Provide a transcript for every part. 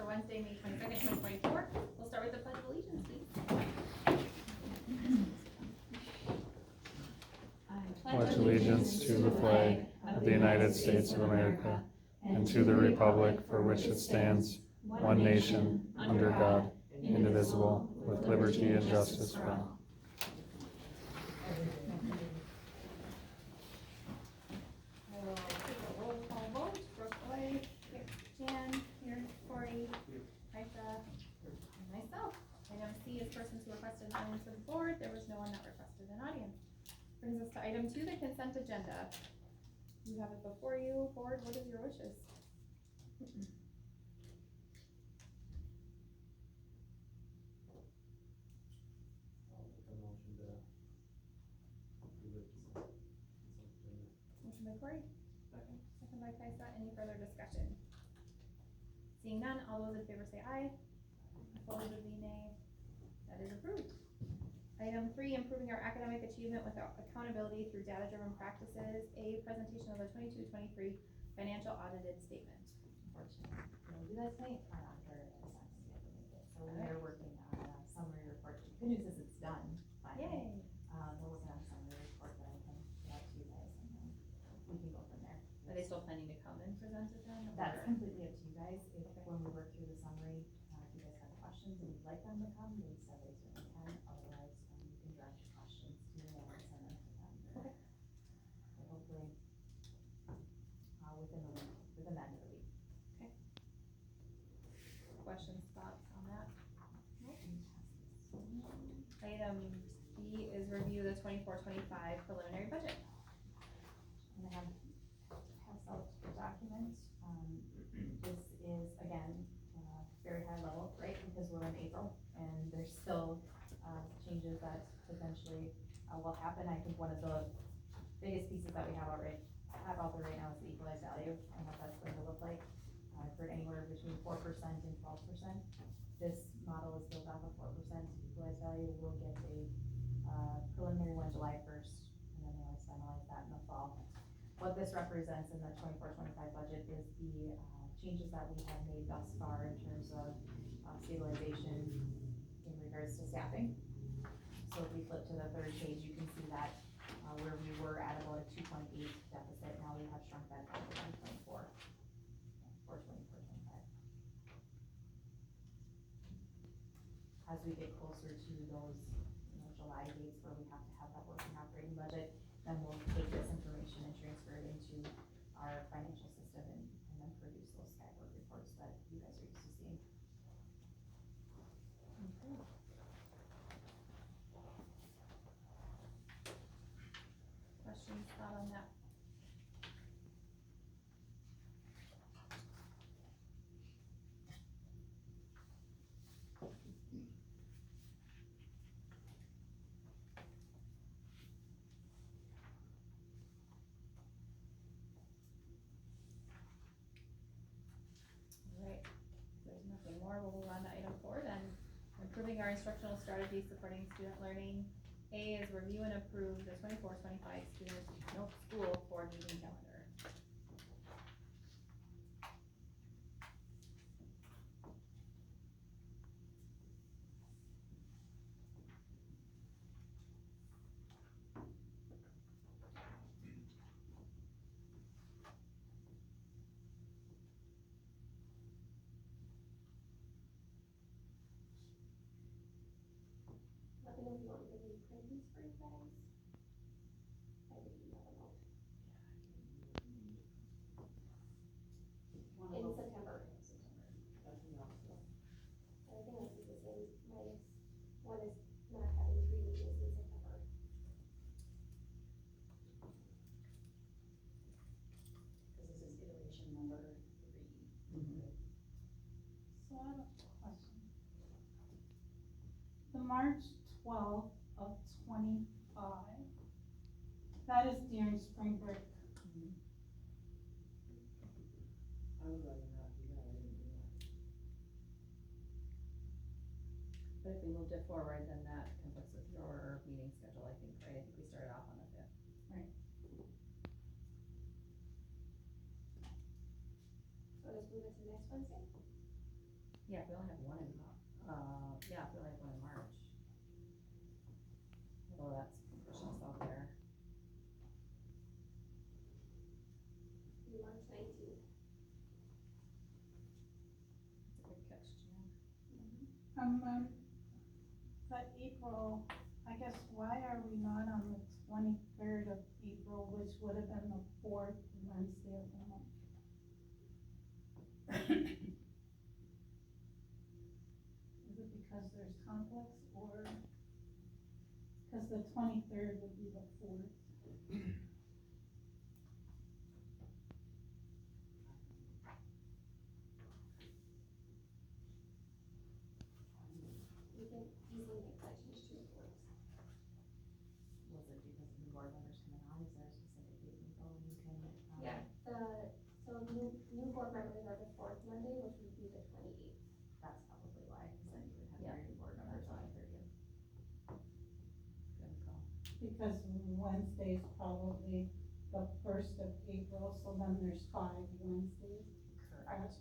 Wednesday, May 22nd, 2024. We'll start with the Pledge of Allegiance, please. Pledge allegiance to the flag of the United States of America and to the republic for which it stands, one nation, under God, indivisible, with liberty and justice for all. I will take a roll call vote. Brooke, Oy, Jan, here, Corey, Isa, and myself. Item C is persons who requested an audience with the board. There was no one that requested an audience. Brings us to item 2, the consent agenda. You have it before you. Board, what is your wishes? I'll make a motion to approve the consent agenda. Motion by Corey, Second. second by Kaisa. Any further discussion? Seeing none, all those in favor say aye. Opposed would be nay. That is approved. Item 3, improving our academic achievement with accountability through data-driven practices. A presentation of the 22-23 financial audited statement. Unfortunately, we'll do that tonight. Our auditor is not going to be able to make it, so we are working on a summary report. The good news is it's done, finally. Yay! We're working on a summary report that I can get out to you guys, and then we can go from there. Are they still planning to come and present it then? That's or- completely up to you guys. If, when we work through the summary, if you guys have questions and you'd like them to come, they said they certainly can. Otherwise, you can direct your questions to me and I'll send them to them. Okay. So hopefully, within the week, within the end of the week. Questions, thoughts on that? Item B is review the 24-25 preliminary budget. And I have pass out the document. This is, again, very high level, right, because we're in April, and there's still, changes that potentially, will happen. I think one of the biggest pieces that we have out there right now is the equalized value, and what that's going to look like. I've heard anywhere between 4% and 12%. This model is built off of 4% equalized value. We'll get a, preliminary one July 1st, and then they always finalize that in the fall. What this represents in the 24-25 budget is the changes that we have made thus far in terms of stabilization in regards to staffing. So if we flip to the third page, you can see that where we were at about a 2.8 deficit, now we have shrunk that down to 1.4 for 24-25. As we get closer to those, July dates where we have to have that working operating budget, then we'll take this information and transfer it into our financial system and then produce those Skyboard reports that you guys are used to seeing. Okay. Questions, thought on that? Alright, if there's nothing more, we'll move on to item 4 then. Improving our instructional strategy supporting student learning. A is review and approve the 24-25 school board meeting calendar. Let me know if you want me to reprint these for you guys. I did email them out. In September. Everything else is the same, minus one is not having 3 meetings in September. Because this is iteration number 3. So I have a question. The March 12th of 25, that is during spring break. I would rather not do that, I didn't do that. But if we moved it forward, then that conflicts with your meeting schedule, I think, right? I think we started off on the 5th. Right. So just move it to next Wednesday? Yeah, if we only have one in, yeah, if we only have one in March. Although that's pushing us out there. March 19th. That's a good catch, Jan. But April, I guess, why are we not on the 23rd of April, which would have been the fourth Wednesday of the month? Is it because there's conflicts, or, because the 23rd would be the fourth? We can easily make that change to the fourth. Was it because new board members coming on, is there a specific date in April when you can? Yeah, so new board members are the fourth Monday, which would be the 28th. That's probably why, cause then you would have Yeah. your new board members on the 30th. Good call. Because Wednesday is probably the first of April, so then there's 5 Wednesdays. Correct.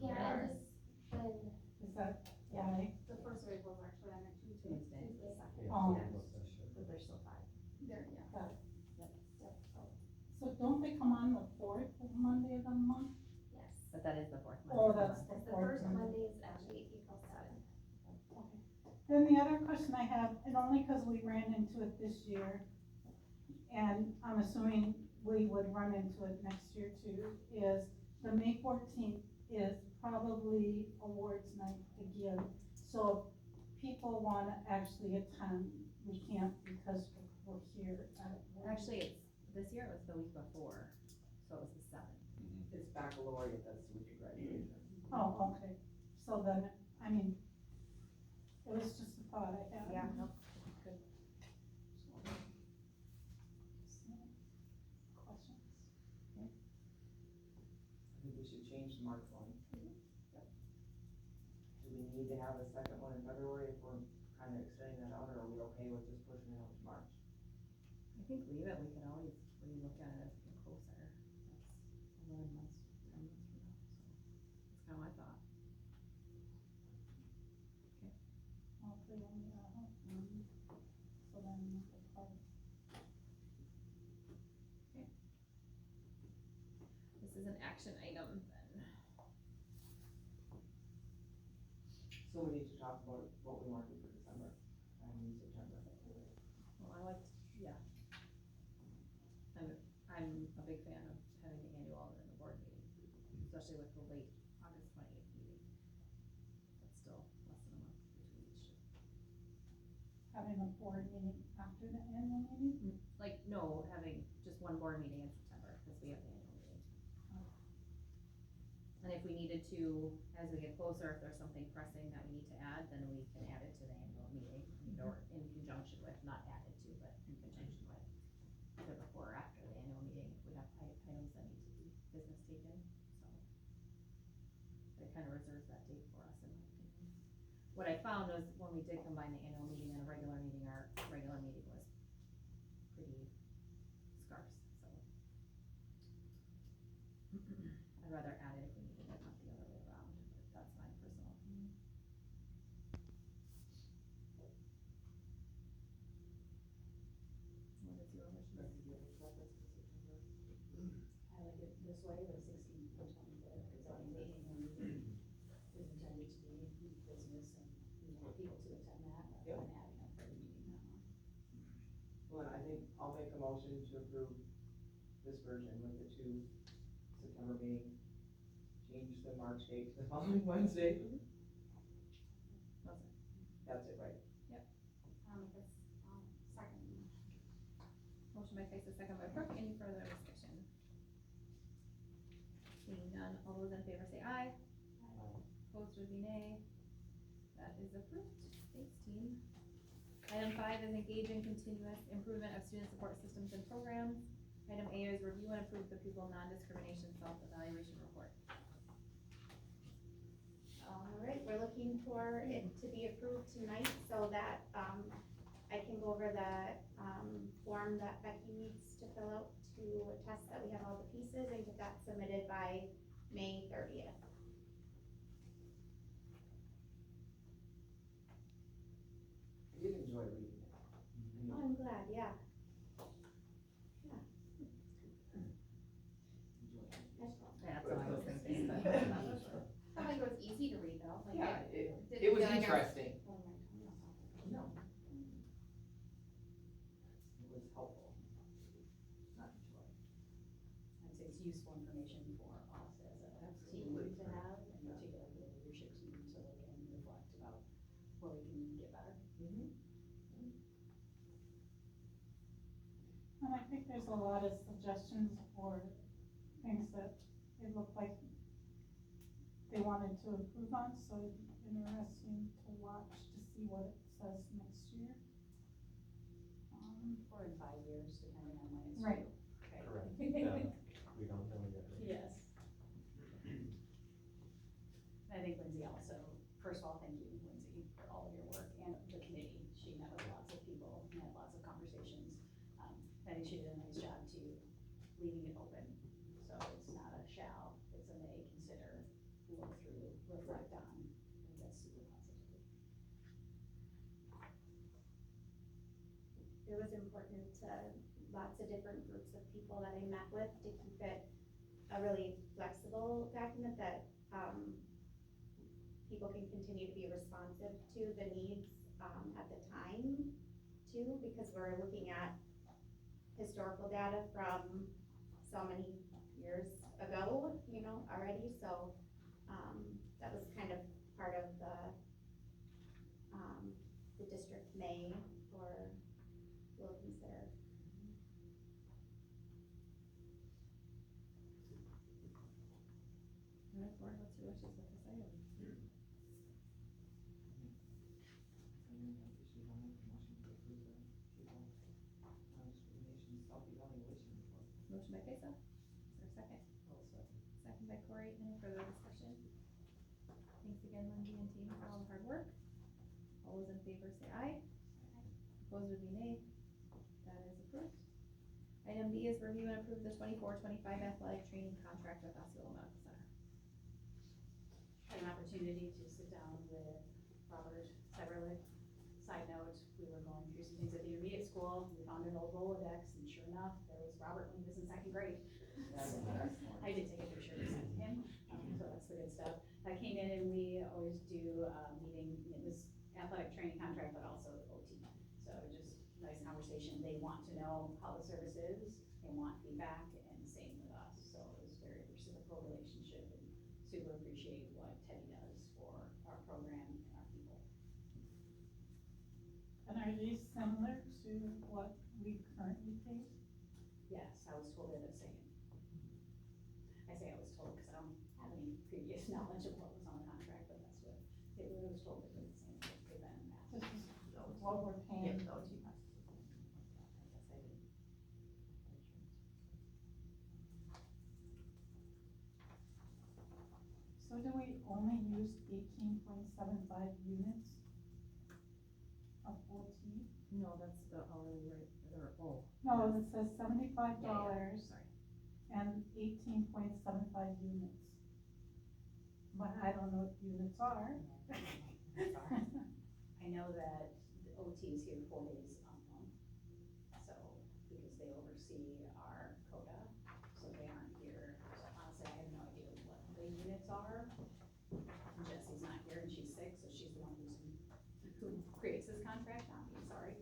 Yeah, Yeah. just then Is that why? The first of April is actually on a Tuesday. Tuesday. Tuesday, second. Yeah, Oh. so it looks that shit. But there's still 5. There, yeah. Yep, so, So don't they come on the fourth Monday of the month? yes. But that is the fourth Monday. Oh, of the that's month. The fourth first Monday. Monday is actually April 7th. Then the other question I have, and only because we ran into it this year, and I'm assuming we would run into it next year too, is the May 14th is probably awards night again. So if people wanna actually attend, we can't because we're here at work. Actually, this year it was the week before, so it was the 7th. It's baccalaureate, that's the week of graduation. Oh, okay, so then, I mean, it was just a thought I had. Yeah, nope, good. Questions? I think we should change the March one. Do we need to have a second one in February if we're kind of extending that out, or are we okay with just pushing it out to March? I think leave it, we can always relook at it as we get closer. That's 11 months, 10 months from now, so that's kinda my thought. Hopefully only, so then, This is an action item then. So we need to talk about what we want to do for December and September. Well, I liked, yeah. I'm a big fan of having the annual and the board meeting, especially with the late August 28th meeting. That's still less than a month between each. having a board meeting after the annual meeting? Like, no, having just one board meeting in September, cause we have the annual meeting. And if we needed to, as we get closer, if there's something pressing that we need to add, then we can add it to the annual meeting, or in conjunction with, not added to, but in conjunction with, either before or after the annual meeting, if we have items that need to be business taken, so. It kind of reserves that date for us, in my opinion. What I found was when we did combine the annual meeting and a regular meeting, our regular meeting was pretty scarce, so. I'd rather add it if we needed it, not the other way around, but that's my personal opinion. What is your wish list? Do you have a preference for September? I like it this way, the 16th and 25th, because I mean, the annual meeting is intended to be business and we want people to attend that, rather than adding up for the meeting that month. Well, I think I'll make a motion to approve this version with the 2 September meeting. Change the March date to the following Wednesday. Was it? That's it, right? This, second. Motion by Tyson, second by Brooke, any further discussion? Seeing none, all those in favor say aye. Opposed would be nay. That is approved. Thanks, team. Item 5 is engage in continuous improvement of student support systems and programs. Item A is review and approve the pupil non-discrimination self-evaluation report. Alright, we're looking for it to be approved tonight so that, I can go over the, form that Becky needs to fill out to attest that we have all the pieces and get that submitted by May 30th. It was feel like interesting. What am I talking about? No. It was helpful. Not enjoy. I'd say it's useful information for us as a team Absolutely. to have, and particularly the leadership team to look and reflect about where we can get better. And I think there's a lot of suggestions for things that it looked like they wanted to improve on, so it'd be interesting to watch to see what it says next year. 4 and 5 years, depending on when it's Right. due. Okay. Correct. Yeah, we don't know yet. Yes. I think Lindsay also, first of all, thank you, Lindsay, for all of your work and the committee. She met with lots of people and had lots of conversations. I think she did a nice job to leaving it open. So it's not a shall, it's a may, consider, look through, reflect on. I think that's super positive. It was important to lots of different groups of people that I met with to keep it a really flexible document that, people can continue to be responsive to the needs, at the time too, because we're looking at historical data from so many years ago, already, so, that was kind of part of the district may or will consider. Alright, board, what's your wishes with this item? Self-evaluation report. Motion by Kaisa, is there a second? Second by Corey, any further discussion? Thanks again, Lindsay and team, for all the hard work. All those in favor say aye. Opposed would be nay. That is approved. Item B is review and approve the 24-25 athletic training contract with Osceola Medical Center. Had an opportunity to sit down with Robert Severlick. Side note, we were going through some things at the intermediate school, we found an old Rolodex, and sure enough, there was Robert when he was in second grade. I did take a picture and sent to him, so that's the good stuff. I came in and we always do a meeting, it was athletic training contract, but also OT. So just nice conversation, they want to know how the service is, they want feedback, and same with us. So it was very reciprocal relationship, and super appreciate what Teddy does for our program and our people. And are these similar to what we currently pay? Yes, I was told they're the same. I say I was told because I don't have any previous knowledge of what was on the contract, but that's what, it was told it was the same as they've been in the past. This is what we're paying. Yep, the OT cost. I guess I didn't. So do we only use 18.75 units of OT? No, that's the hourly rate, or, oh. No, it says $75 Sorry. and 18.75 units. But I don't know what units are. Sorry. I know that the OT is here 4 days a month, so, because they oversee our CODA, so they aren't here. So honestly, I have no idea what the units are. Jesse's not here and she's sick, so she's the one who creates this contract, not me, sorry.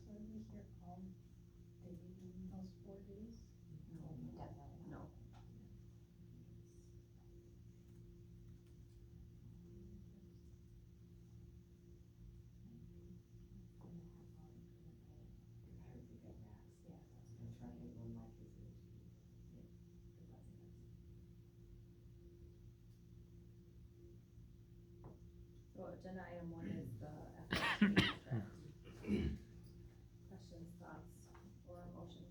So are we here all day in those 4 days? No, definitely no. I would think at max. Yeah. I'm trying to think when my kids are. So agenda item 1 is the athletic training contract. Questions, thoughts, or a motion?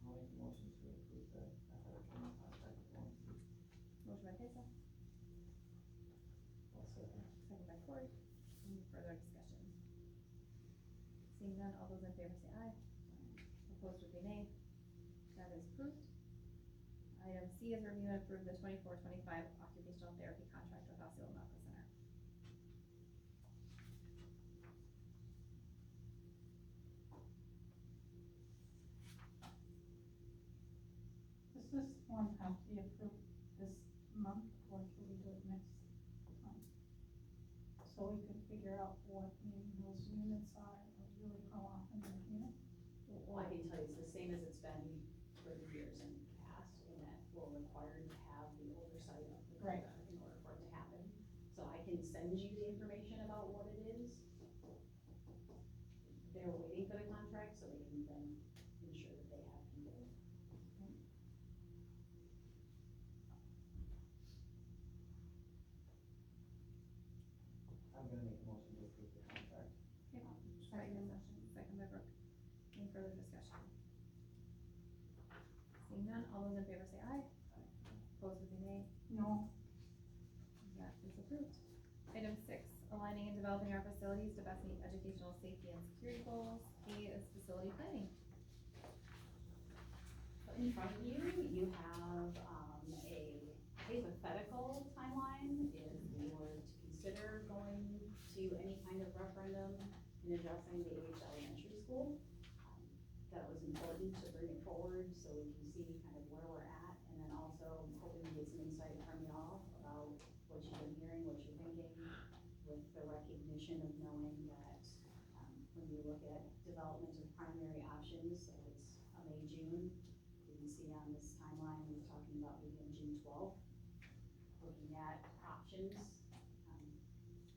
I'll make a motion to approve the athletic training contract with OMC. Motion by Kaisa, second by Corey, any further discussion? Seeing none, all those in favor say aye. Opposed would be nay. That is approved. C is review and approve the 24-25 occupational therapy contract with Osceola Medical Center. Does this one have to be approved this month, or should we do it next month? So we can figure out what those units are, or really how often they're here. Well, I can tell you, it's the same as it's been for the years in the past, in that we're required to have the oversight of the Right. contract in order for it to happen. So I can send you the information about what it is. They're waiting for the contract, so they can then ensure that they have people. I'm gonna make a motion to approve the contract. Second motion, second by Brooke. Any further discussion? Seeing none, all those in favor say aye. Opposed would be nay. No, That is approved. Item 6, aligning and developing our facilities to best meet educational safety and security goals. A is facility planning. So in front of you, you have, a hypothetical timeline if we were to consider going to any kind of referendum in addressing the age elementary school. That was important to bring it forward so we can see kind of where we're at, and then also hoping to get some insight from y'all about what you've been hearing, what you're thinking, with the recognition of knowing that, when you look at development of primary options, so it's a May, June, you can see on this timeline, we're talking about maybe on June 12th, looking at options,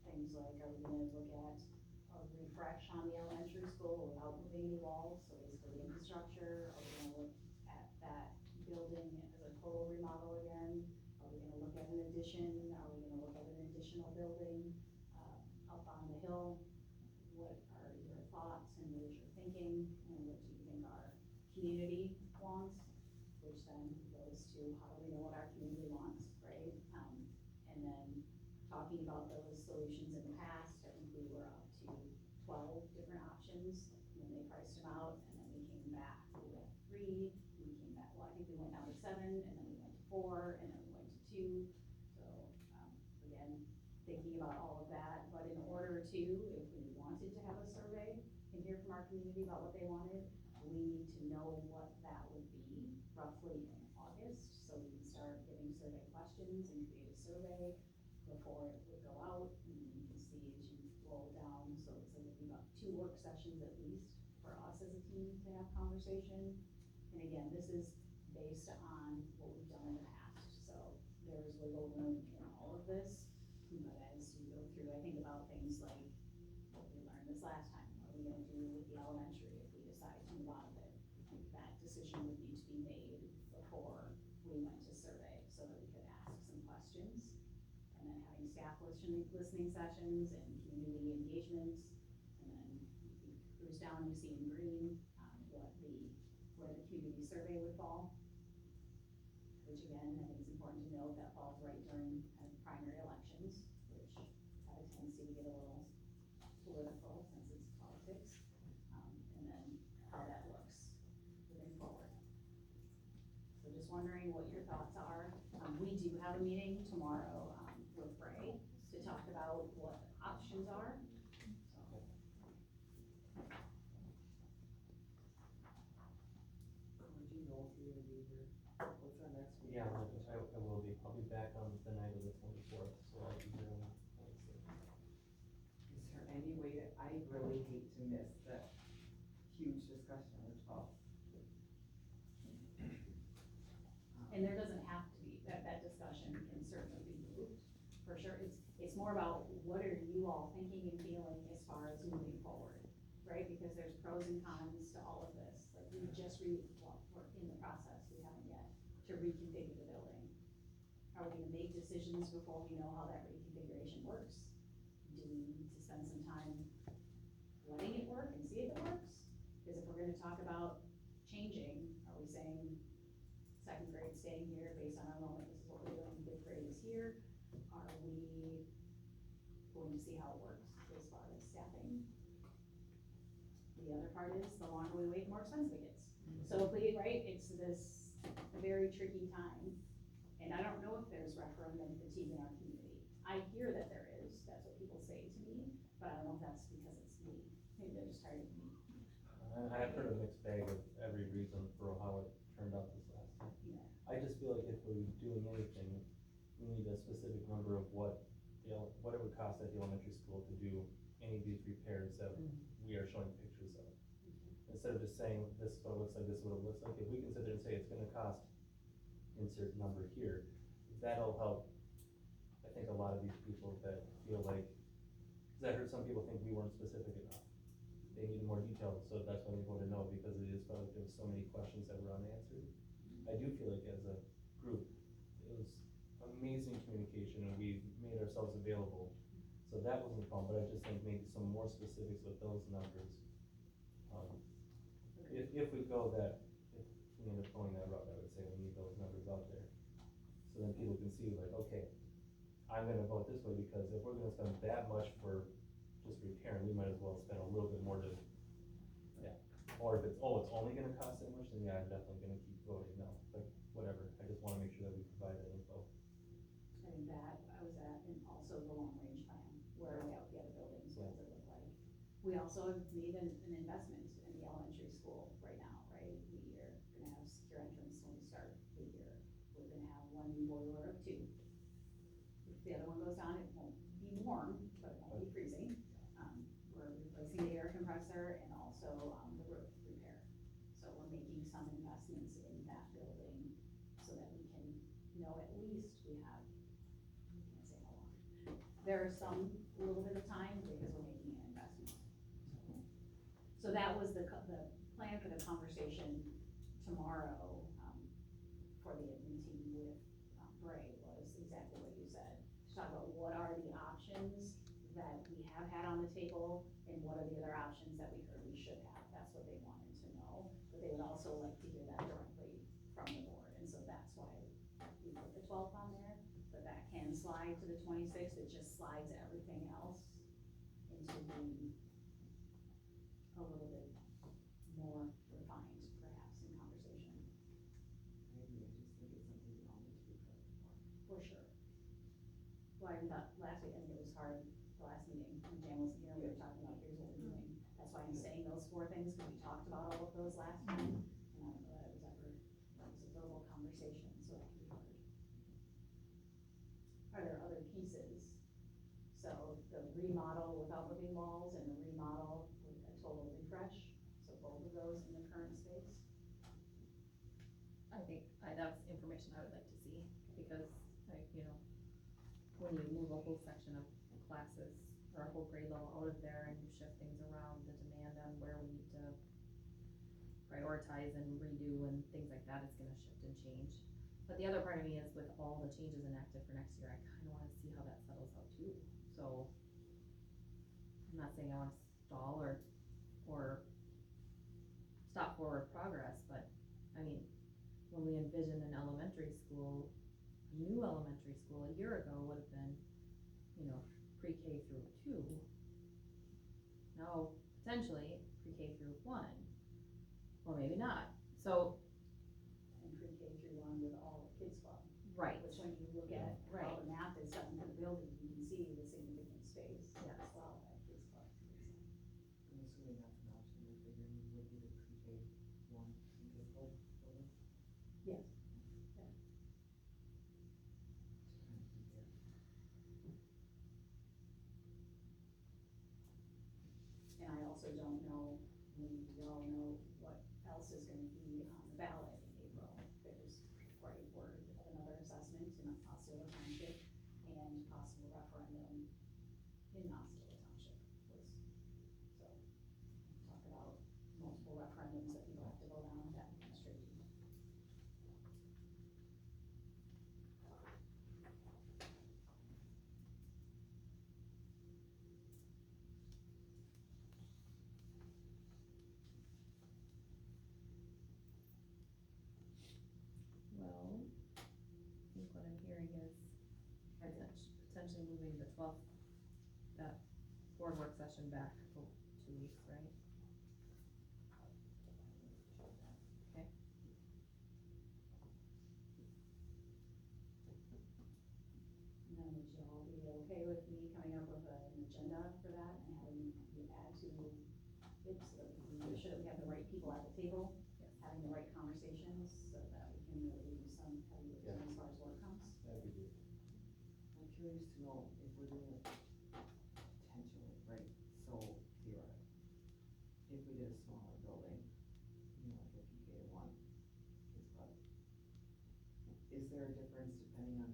things like, are we gonna look at a refresh on the elementary school without moving any walls, so basically infrastructure? Are we gonna look at that building as a total remodel again? Are we gonna look at an addition? Are we gonna look at an additional building, up on the hill? What are your thoughts and what is your thinking, and what do you think our community wants? Which then goes to, how do we know what our community wants, right? And then talking about those solutions in the past, I think we were up to 12 different options when they priced them out, and then we came back with 3, we came back, well, I think we went down to 7, and then we went to 4, and then we went to 2. So, again, thinking about all of that, but in order to, if we wanted to have a survey and hear from our community about what they wanted, we need to know what that would be roughly in August, so we can start getting survey questions and create a survey before it would go out, and you can see as you roll down, so it's like it'd be about 2 work sessions at least for us as a team to have conversation. And again, this is based on what we've done in the past, so there's wiggle room in all of this. But as you go through, I think about things like what we learned this last time, what are we gonna do with the elementary if we decide to move out of it? Like that decision would need to be made before we went to survey, so that we could ask some questions. And then having staff listening sessions and community engagements, and then you cruise down, you see in green, where the community survey would fall. Which again, I think it's important to note that falls right during kind of primary elections, which have a tendency to get a little political since it's politics. And then how that looks moving forward. So just wondering what your thoughts are. We do have a meeting tomorrow, with Ray to talk about what the options are. So. Would you know if you're gonna be here? What's our next meeting? Yeah, I will be, I'll be back on the night of the 24th, so I'll be here on the 26th. Is there any way that, I really hate to miss that huge discussion on the 12th. And there doesn't have to be, that discussion can certainly be moved, for sure. It's more about what are you all thinking and feeling as far as moving forward, right? Because there's pros and cons to all of this. Like we just we're in the process, we haven't yet, to reconfigure the building. Are we gonna make decisions before we know how that reconfiguration works? Do we need to spend some time letting it work and see if it works? Because if we're gonna talk about changing, are we saying second grade staying here based on our moment, this is what we're doing, fifth grade is here? Are we going to see how it works as far as staffing? The other part is, the longer we wait, the more expensive it gets. So if we, right, it's this very tricky time And I don't know if there's referendum fatigue in our community. I hear that there is, that's what people say to me, but I don't know if that's because it's me. Maybe they're just tired of me. I've heard a mixed bag of every reason for how it turned out this last time. Yeah. I just feel like if we're doing anything, we need a specific number of what it would cost at the elementary school to do any of these repairs that we are showing pictures of. Instead of just saying, this is what it looks like, this is what it looks like, if we can sit there and say it's gonna cost insert number here, that'll help, I think, a lot of these people that feel like, cause I heard some people think we weren't specific enough. They needed more detail, so that's why they voted no, because it is felt like there was so many questions that were unanswered. I do feel like as a group, it was amazing communication and we made ourselves available. So that wasn't a problem, but I just think maybe some more specifics with those numbers. If we go that, if we end up going that route, I would say we need those numbers out there. So then people can see like, okay, I'm gonna vote this way because if we're gonna spend that much for just repairing, we might as well spend a little bit more to, yeah. Or if it's, oh, it's only gonna cost that much, then yeah, I'm definitely gonna keep voting no, like, whatever. I just wanna make sure that we provide that info. I think that I was at, and also the long range plan, where are we at with the other buildings, what does it look like? We also have made an investment in the elementary school right now, right? We are gonna have secure entrance when we start the year. We're gonna have one new boiler of 2. If the other one goes down, it won't be warm, but it won't be freezing. We're replacing the air compressor and also, the roof repair. So we're making some investments in that building so that we can know at least we have, I can't say how long. There's some, a little bit of time because we're making an investment. So that was the plan for the conversation tomorrow, for the meeting with, Bray, was exactly what you said. To talk about what are the options that we have had on the table and what are the other options that we heard we should have. That's what they wanted to know, but they would also like to hear that directly from the board. And so that's why we put the 12th on there, but that can slide to the 26th. It just slides everything else into being a little bit more refined, perhaps, in conversation. I agree, I just think it's something we all need to be prepped for. For sure. Well, I thought last week, I think it was hard, the last meeting, when Jan wasn't here, we were talking about, here's what we're doing. That's why I'm saying those 4 things, because we talked about all of those last time, and I don't know that it was ever, that was a verbal conversation, so that can be hard. Are there other pieces? So the remodel without living walls and the remodel with a total refresh, so both of those in the current space? I think that's information I would like to see, because, like, you know, when you move a whole section of classes or a whole grade level out of there and you shift things around, the demand on where we need to prioritize and redo and things like that is gonna shift and change. But the other part of me is with all the changes enacted for next year, I kinda wanna see how that settles out too. So I'm not saying I wanna stall or stop forward progress, but I mean, when we envisioned an elementary school, a new elementary school a year ago would have been, you know, pre-K through 2. Now, potentially pre-K through 1, or maybe not. So, And pre-K through 1 with all of Kids Club. right, Which when you look at how the math is done in the building, you can see the significant space Yes. as well at Kids Club. I'm assuming that's an option we're figuring would be the pre-K 1 in physical building. Yes. And I also don't know, we all know what else is gonna be on the ballot in April. There's, right, word of another assessment in Osceola Township and possible referendum in Osceola Township was, so, talk about multiple referendums that people have to vote on with that administration. well, I think what I'm hearing is potentially moving the 12th, that board work session back 2 weeks, right? Okay. people at the table, having the right conversations so that we can really do some heavy lifting as far as work comes. That'd be good. I'm curious to know if we're doing it potentially, right, so theoretically, if we did a smaller building, you know, like a PK one, kids club, is there a difference depending on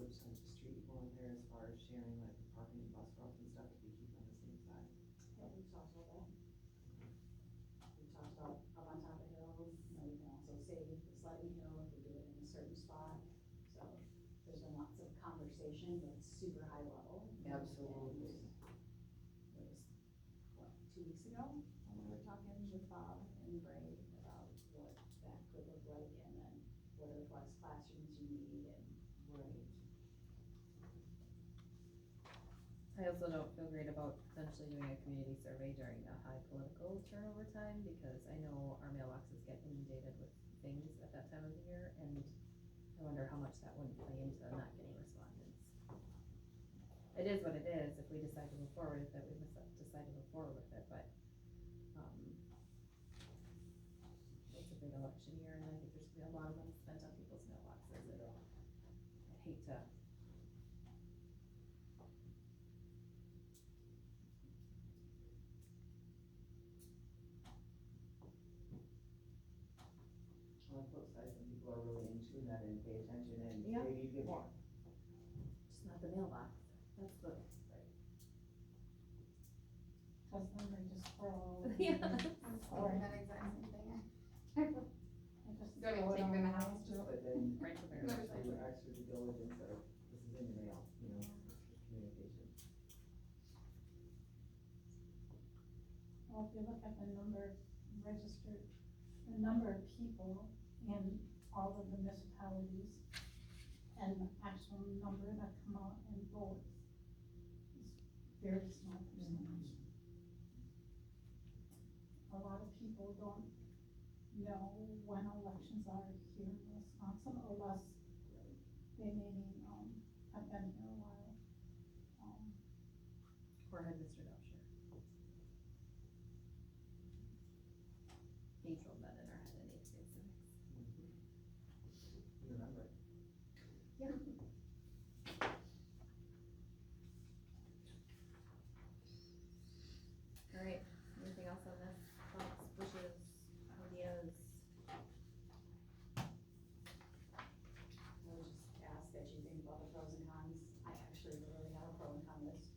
which side of the street you go on there as far as sharing like the parking and bus routes and stuff, if you keep on the same side? Yeah, we've talked about that. We've talked about up on top of hills, you know, we can also save the sledding hill if we do it in a certain spot. So there's been lots of conversation, but it's super high level. Absolutely. And it was, what, 2 weeks ago, when we were talking with Bob and Bray about what that could look like, and then what are the flex classrooms you need, and Right. I also don't feel great about potentially doing a community survey during a high political turnover time, because I know our mailboxes get inundated with things at that time of the year, and I wonder how much that wouldn't play into not getting respondents. It is what it is, if we decide to move forward with it, we must decide to move forward with it, but, it's a big election year, and I think there's gonna be a lot of money spent on people's mailboxes, and I'd hate to. On the flip side, some people are really in tune that and pay attention and Yeah. they need to get more. Just not the mailbox, that's the, Cause then they just throw. Yeah. Or That exact same thing. they just Don't even throw it take them in the on house, the- But then, right to their. There's do extra due diligence of, this is in your mail, you know, communication. Well, if you look at the number registered, the number of people in all of the municipalities and the actual number that come out and vote is very small percentage. A lot of people don't know when elections are here in Wisconsin, unless they maybe, have been here a while. Or had Mr. Dubsher. He drove that in our head and it's civics. You remember it. Yeah. Alright, anything else on this? Thoughts, wishes, ideas? I would just ask that you think about the pros and cons. I actually really have a pro and con list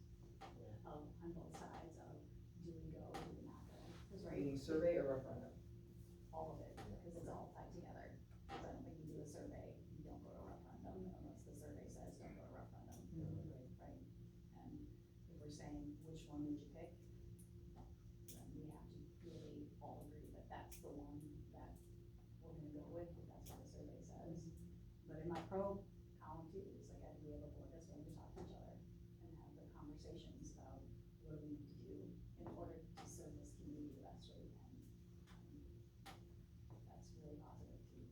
of, on both sides of, do we go, do we not go? Cause right, Meaning survey or referendum? all of it, because it's all tied together. Cause I don't think you do a survey, you don't go to referendum unless the survey says don't go to referendum. Right? And if we're saying, which one would you pick? Then we have to really all agree that that's the one that we're gonna go with, if that's what the survey says. But in my pro column too, is like, we have a board that's willing to talk to each other and have the conversations about what do we need to do in order to serve this community the best way we can. That's really positive too.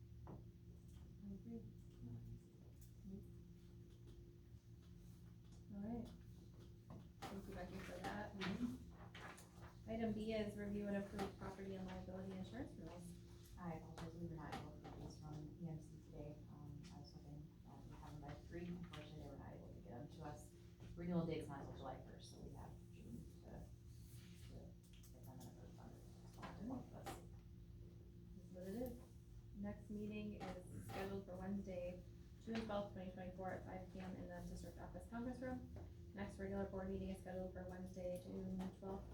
I agree. Alright. Thank you, Becky, for that. Item B is review and approve property and liability insurance renewals. I apologize, we were not able to get these from EMC today. I was hoping that we'd have them by 3. Unfortunately, they were not able to get them to us. Renewal date's not until July 1st, so we have June to get them in a first fund. Both of us. This is what it is. Next meeting is scheduled for Wednesday, June 12th, 2024 at 5 p.m. in the district office conference room. Next regular board meeting is scheduled for Wednesday, June 12th,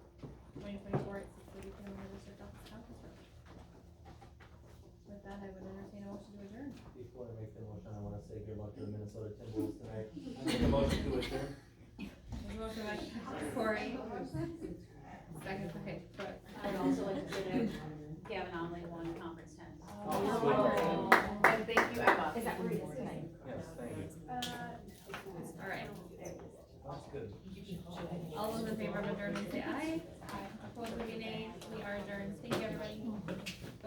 2024 at 6:30 p.m. in the district office conference room. With that, I would entertain a motion to adjourn. Before I make the motion, I wanna say good luck to the Minnesota Timberwolves tonight. I make a motion to adjourn. There's a motion by Corey. Second by Brooke. I would also like to say that Gavin Omley won conference 10. Oh, And thank you, Emma. Is that where he is tonight? Yes, thank you. Alright, That's good. all those in favor of adjournment say aye. Opposed, would be nay. We are adjourned. Thank you, everybody.